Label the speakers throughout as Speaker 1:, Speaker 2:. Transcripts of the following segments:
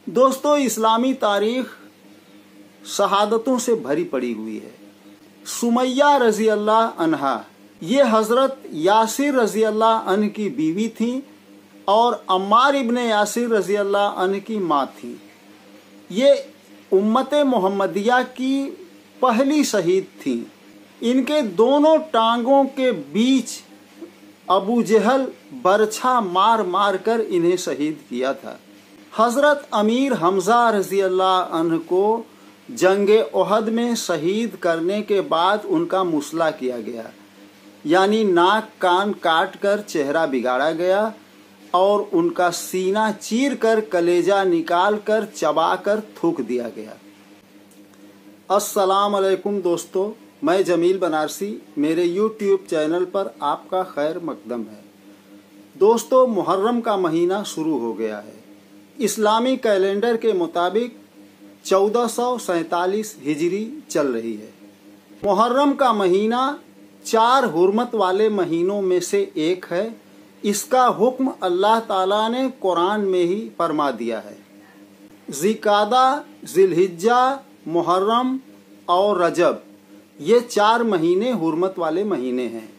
Speaker 1: दोस्तों, इस्लामी तारीख शहादतों से भरी पड़ी हुई है। सुमैया रजी अल्लाह अन्हा, ये हज़रत यासिर रजी अल्लाह अन्ह की बीवी थी और अम्मार इब्ने यासिर रजी अल्लाह अन्ह की माँ थी। ये उम्मत मोहम्मदिया की पहली शहीद थी। इनके दोनों टांगों के बीच अबू जहल बरछा मार मार कर इन्हें शहीद किया था। हज़रत अमीर हमज़ा रजी अल्लाह अन्ह को जंगे ओहद में शहीद करने के बाद उनका मुसला किया गया, यानी नाक कान काट कर चेहरा बिगाड़ा गया और उनका सीना चीर कर कलेजा निकाल कर चबा कर थूक दिया गया। अस्सलाम अलैकुम दोस्तों, मैं जमील बनारसी, मेरे YouTube चैनल पर आपका खैर मकदम है। दोस्तों, मुहर्रम का महीना शुरू हो गया है। इस्लामी कैलेंडर के मुताबिक 1447 हिजरी चल रही है। मुहर्रम का महीना 4 हुर्मत वाले महीनों में से एक है। इसका हुक्म अल्लाह ताला ने कुरान में ही फरमा दिया है। ज़िकादा, ज़िलहिज्जा, मुहर्रम और रजब, ये 4 महीने हुर्मत वाले महीने हैं।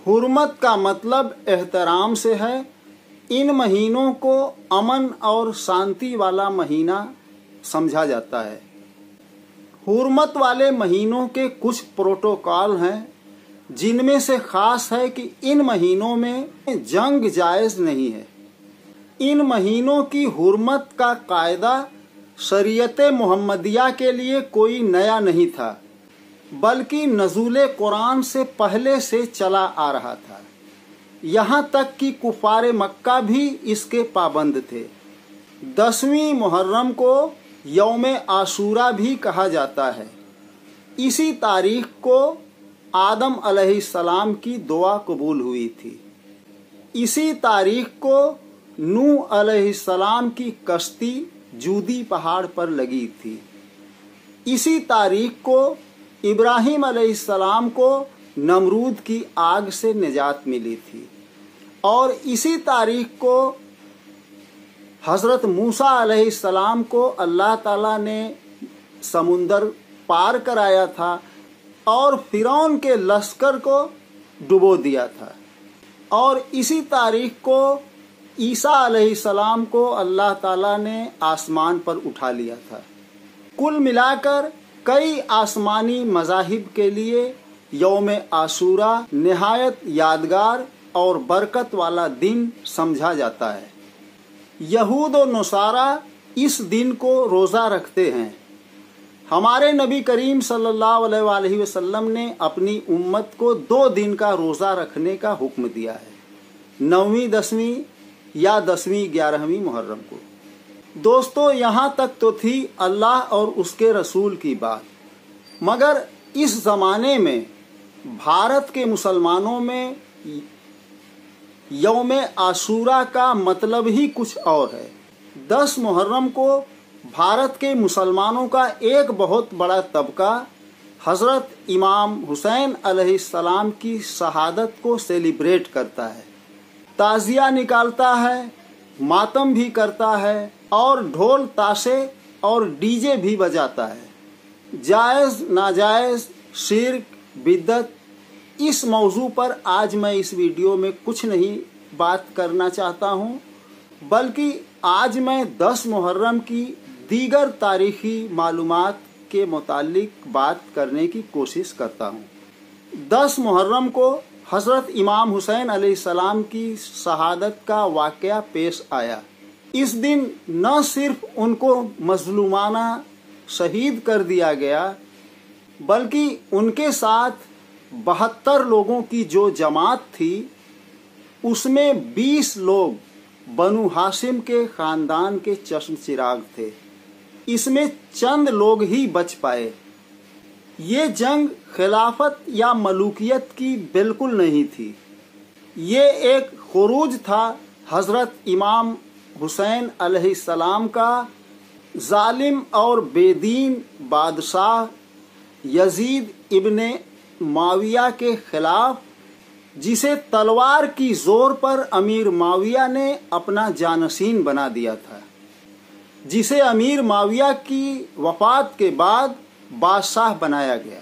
Speaker 1: हुर्मत का मतलब एहतराम से है। इन महीनों को अमन और शांति वाला महीना समझा जाता है। हुर्मत वाले महीनों के कुछ प्रोटोकॉल हैं, जिनमें से खास है कि इन महीनों में जंग जायज़ नहीं है। इन महीनों की हुर्मत का कायदा शरीयत मोहम्मदिया के लिए कोई नया नहीं था, बल्कि नज़ूल कुरान से पहले से चला आ रहा था। यहाँ तक कि कुफारे मक्का भी इसके पाबंद थे। 10वीं मुहर्रम को यौम आशूरा भी कहा जाता है। इसी तारीख को आदम अलैहिस्सलाम की दुआ कबूल हुई थी। इसी तारीख को नूह अलैहिस्सलाम की कश्ती जूदी पहाड़ पर लगी थी। इसी तारीख को इब्राहिम अलैहिस्सलाम को नमरूद की आग से निजात मिली थी और इसी तारीख को हज़रत मूसा अलैहिस्सलाम को अल्लाह ताला ने समुंदर पार कराया था और फिरौन के लश्कर को डुबो दिया था। और इसी तारीख को ईसा अलैहिस्सलाम को अल्लाह ताला ने आसमान पर उठा लिया था। कुल मिलाकर कई आसमानी मज़ाहिब के लिए यौम आशूरा निहायत यादगार और बरकत वाला दिन समझा जाता है। यहूद और नसारा इस दिन को रोज़ा रखते हैं। हमारे नबी करीम सल्लल्लाहु अलैहि वसल्लम ने अपनी उम्मत को 2 दिन का रोज़ा रखने का हुक्म दिया है, 9वीं 10वीं या 10वीं 11वीं मुहर्रम को। दोस्तों, यहाँ तक तो थी अल्लाह और उसके रसूल की बात, मगर इस ज़माने में भारत के मुसलमानों में यौम आशूरा का मतलब ही कुछ और है। 10 मुहर्रम को भारत के मुसलमानों का एक बहुत बड़ा तबका हज़रत इमाम हुसैन अलैहिस्सलाम की शहादत को सेलिब्रेट करता है, ताज़िया निकालता है, मातम भी करता है और ढोल ताशे और डीजे भी बजाता है। जायज़ नाजायज़, शिर्क, बिद्दत, इस मौजू पर आज मैं इस वीडियो में कुछ नहीं बात करना चाहता हूँ, बल्कि आज मैं 10 मुहर्रम की दीगर तारीख़ी मालूमात के मुतालिक बात करने की कोशिश करता हूँ। 10 मुहर्रम को हज़रत इमाम हुसैन अलैहिस्सलाम की शहादत का वाक़या पेश आया। इस दिन न सिर्फ उनको मज़लूमाना शहीद कर दिया गया, बल्कि उनके साथ 72 लोगों की जो जमात थी, उसमें 20 लोग बनु हाशिम के ख़ानदान के चश्म चिराग थे। इसमें चंद लोग ही बच पाए। ये जंग खिलाफत या मलूकियत की बिल्कुल नहीं थी। ये एक खुरूज था हज़रत इमाम हुसैन अलैहिस्सलाम का जालिम और बेदीन बादशाह यजीद इब्ने माविया के खिलाफ, जिसे तलवार की जोर पर अमीर माविया ने अपना जानशीन बना दिया था। جسے امیر معاویہ کی وفات کے بعد بادشاہ بنایا گیا۔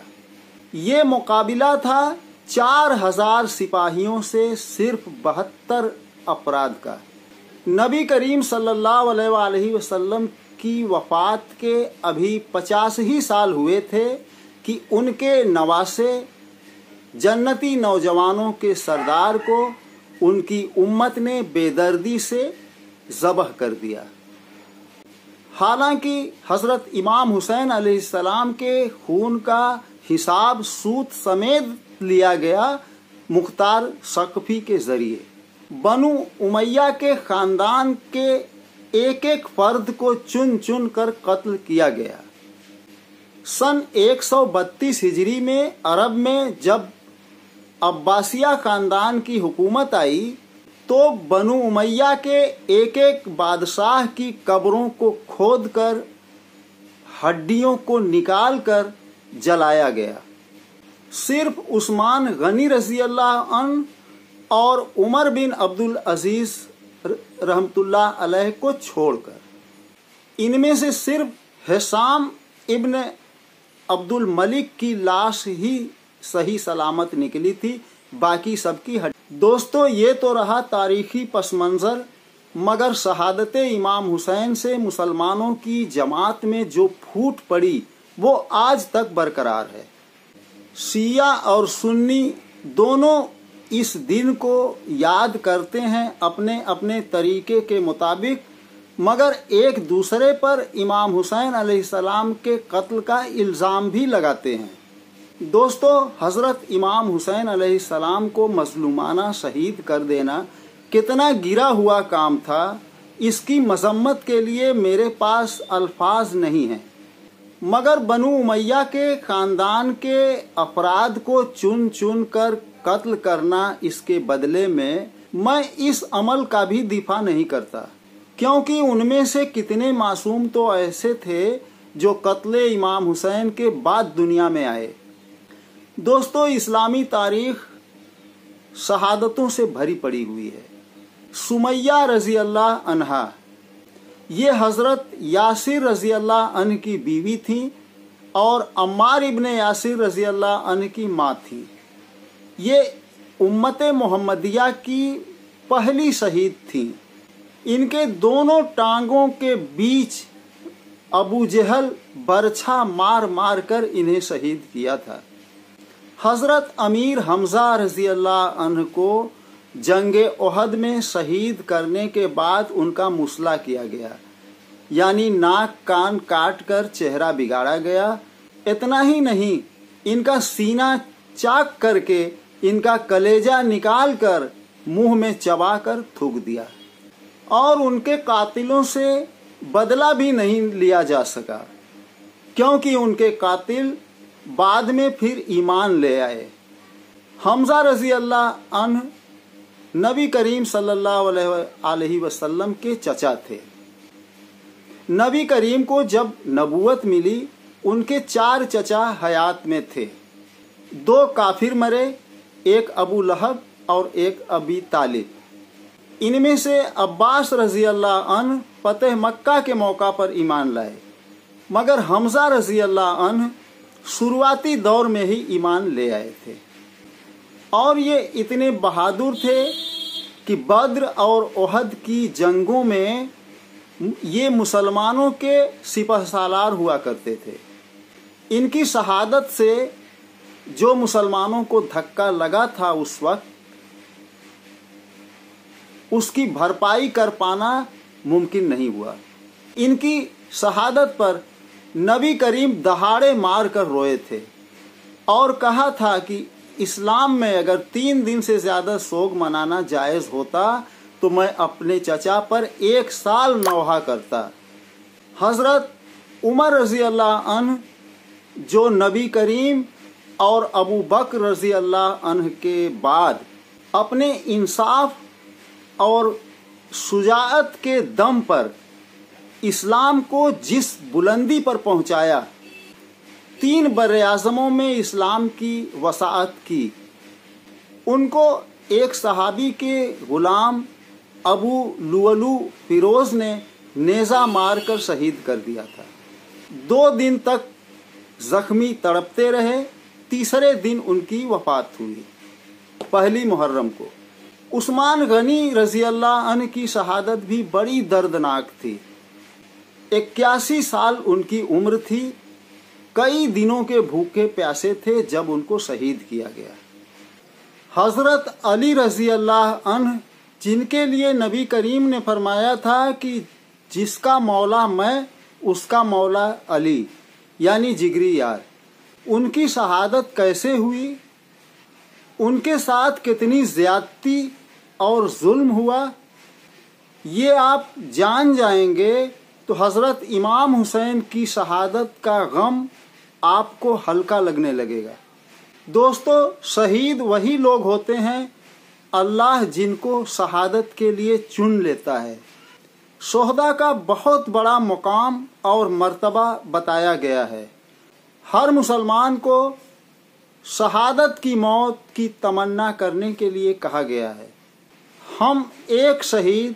Speaker 1: یہ مقابلہ تھا 4000 سپاہیوں سے صرف 72 افراد کا۔ نبی کریم صلی اللہ علیہ وآلہ وسلم کی وفات کے ابھی 50 ہی سال ہوئے تھے کہ ان کے نواسے جنتی نوجوانوں کے سردار کو ان کی امت نے بے دردی سے ذبح کر دیا۔ حالانکہ حضرت امام حسین علیہ السلام کے خون کا حساب سود سمیت لیا گیا مختار ثقفی کے ذریعے۔ بنو امیہ کے خاندان کے ایک ایک فرد کو چن چن کر قتل کیا گیا۔ سن 132 ہجری میں عرب میں جب عباسیہ خاندان کی حکومت آئی تو بنو امیہ کے ایک ایک بادشاہ کی قبروں کو کھود کر ہڈیوں کو نکال کر جلایا گیا۔ صرف عثمان غنی رضی اللہ عنہ اور عمر بن عبد العزیز رحمۃ اللہ علیہ کو چھوڑ کر، ان میں سے صرف حسام ابن عبد الملک کی لاش ہی صحیح سلامت نکلی تھی، باقی سب کی دوستو یہ تو رہا تاریخی پس منظر، مگر شہادت امام حسین سے مسلمانوں کی جماعت میں جو پھوٹ پڑی وہ آج تک برقرار ہے۔ شیعہ اور سنی دونوں اس دن کو یاد کرتے ہیں اپنے اپنے طریقے کے مطابق، مگر ایک دوسرے پر امام حسین علیہ السلام کے قتل کا الزام بھی لگاتے ہیں۔ دوستو، حضرت امام حسین علیہ السلام کو مظلومانہ شہید کر دینا کتنا گرا ہوا کام تھا، اس کی مذمت کے لیے میرے پاس الفاظ نہیں ہیں، مگر بنو امیہ کے خاندان کے افراد کو چن چن کر قتل کرنا، اس کے بدلے میں اس عمل کا بھی دفاع نہیں کرتا، کیونکہ ان میں سے کتنے معصوم تو ایسے تھے جو قتل امام حسین کے بعد دنیا میں آئے۔ دوستو، اسلامی تاریخ شہادتوں سے بھری پڑی ہوئی ہے۔ سمیہ رضی اللہ عنہا یہ حضرت یاسر رضی اللہ عنہ کی بیوی تھیں اور عمار ابن یاسر رضی اللہ عنہ کی ماں تھیں۔ یہ امت محمدیہ کی پہلی شہید تھیں۔ ان کے دونوں ٹانگوں کے بیچ ابو جہل برچھا مار مار کر انہیں شہید کیا تھا۔ حضرت امیر حمزہ رضی اللہ عنہ کو جنگ احد میں شہید کرنے کے بعد ان کا مسئلہ کیا گیا، یعنی ناک کان کاٹ کر چہرہ بگاڑا گیا۔ اتنا ہی نہیں، ان کا سینہ چاک کر کے ان کا کلیجہ نکال کر منہ میں چبا کر تھوک دیا، اور ان کے قاتلوں سے بدلہ بھی نہیں لیا جا سکا، کیونکہ ان کے قاتل بعد میں پھر ایمان لے آئے۔ حمزہ رضی اللہ عنہ نبی کریم صلی اللہ علیہ وسلم کے چچا تھے۔ نبی کریم کو جب نبوت ملی ان کے 4 چچا حیات میں تھے، 2 کافر مرے، ایک ابو لہب اور ایک ابی طالب۔ ان میں سے عباس رضی اللہ عنہ فتح مکہ کے موقع پر ایمان لائے، مگر حمزہ رضی اللہ عنہ شروعاتی دور میں ہی ایمان لے آئے تھے، اور یہ اتنے بہادر تھے کہ بدر اور احد کی جنگوں میں یہ مسلمانوں کے سپہ سالار ہوا کرتے تھے۔ ان کی شہادت سے جو مسلمانوں کو دھکا لگا تھا اس وقت، اس کی بھرپائی کر پانا ممکن نہیں ہوا۔ ان کی شہادت پر نبی کریم دہاڑے مار کر روئے تھے اور کہا تھا کہ اسلام میں اگر 3 دن سے زیادہ سوگ منانا جائز ہوتا تو میں اپنے چچا پر 1 سال نوحہ کرتا۔ حضرت عمر رضی اللہ عنہ جو نبی کریم اور ابو بکر رضی اللہ عنہ کے بعد اپنے انصاف اور شجاعت کے دم پر اسلام کو جس بلندی پر پہنچایا، 3 براعظموں میں اسلام کی وسعت کی، ان کو ایک صحابی کے غلام ابو لولو فیروز نے नेज़ा मार कर शहीद कर दिया था। 2 दिन तक जख्मी तड़पते रहे। तीसरे दिन उनकी वफात हुई 1 मुहर्रम को। उस्मान गनी रज़ी अल्लाह अन्हु की शहादत भी बड़ी दर्दनाक थी। 81 साल उनकी उम्र थी। कई दिनों के भूखे प्यासे थे जब उनको शहीद किया गया। हज़रत अली रज़ी अल्लाह अन्हु, जिनके लिए नबी करीम ने फरमाया था कि जिसका मौला मैं उसका मौला अली, यानी जिगरी यार, उनकी शहादत कैसे हुई, उनके साथ कितनी ज़्यादती और जुल्म हुआ, ये आप जान जाएंगे तो हज़रत इमाम हुसैन की शहादत का गम आपको हल्का लगने लगेगा। दोस्तों, शहीद वही लोग होते हैं अल्लाह जिनको शहादत के लिए चुन लेता है। शोहदा का बहुत बड़ा मुकाम और मर्तबा बताया गया है। हर मुसलमान को शहादत की मौत की तमन्ना करने के लिए कहा गया है। हम एक शहीद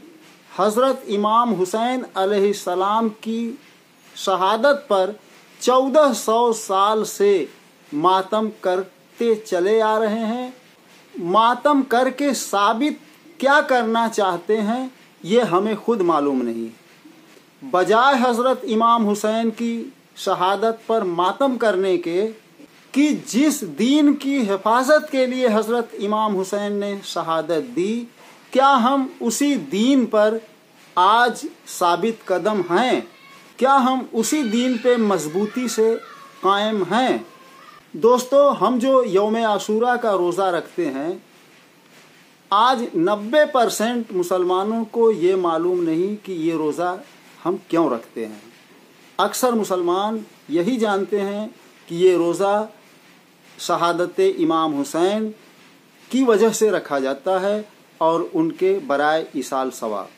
Speaker 1: हज़रत इमाम हुसैन अलैहिस्सलाम की शहादत पर 1400 साल से मातम करते चले आ रहे हैं। मातम करके साबित क्या करना चाहते हैं ये हमें खुद मालूम नहीं। बजाय हज़रत इमाम हुसैन की शहादत पर मातम करने के कि जिस दीन की हिफाजत के लिए हज़रत इमाम हुसैन ने शहादत दी, क्या हम उसी दीन पर आज साबित कदम हैं? क्या हम उसी दीन पे मजबूती से कायम हैं? दोस्तों, हम जो यौम आशूरा का रोज़ा रखते हैं, आज 90% मुसलमानों को ये मालूम नहीं कि ये रोज़ा हम क्यों रखते हैं। अक्सर मुसलमान यही जानते हैं कि ये रोज़ा शहादत इमाम हुसैन की वजह से रखा जाता है और उनके बराए इसाल सवाब।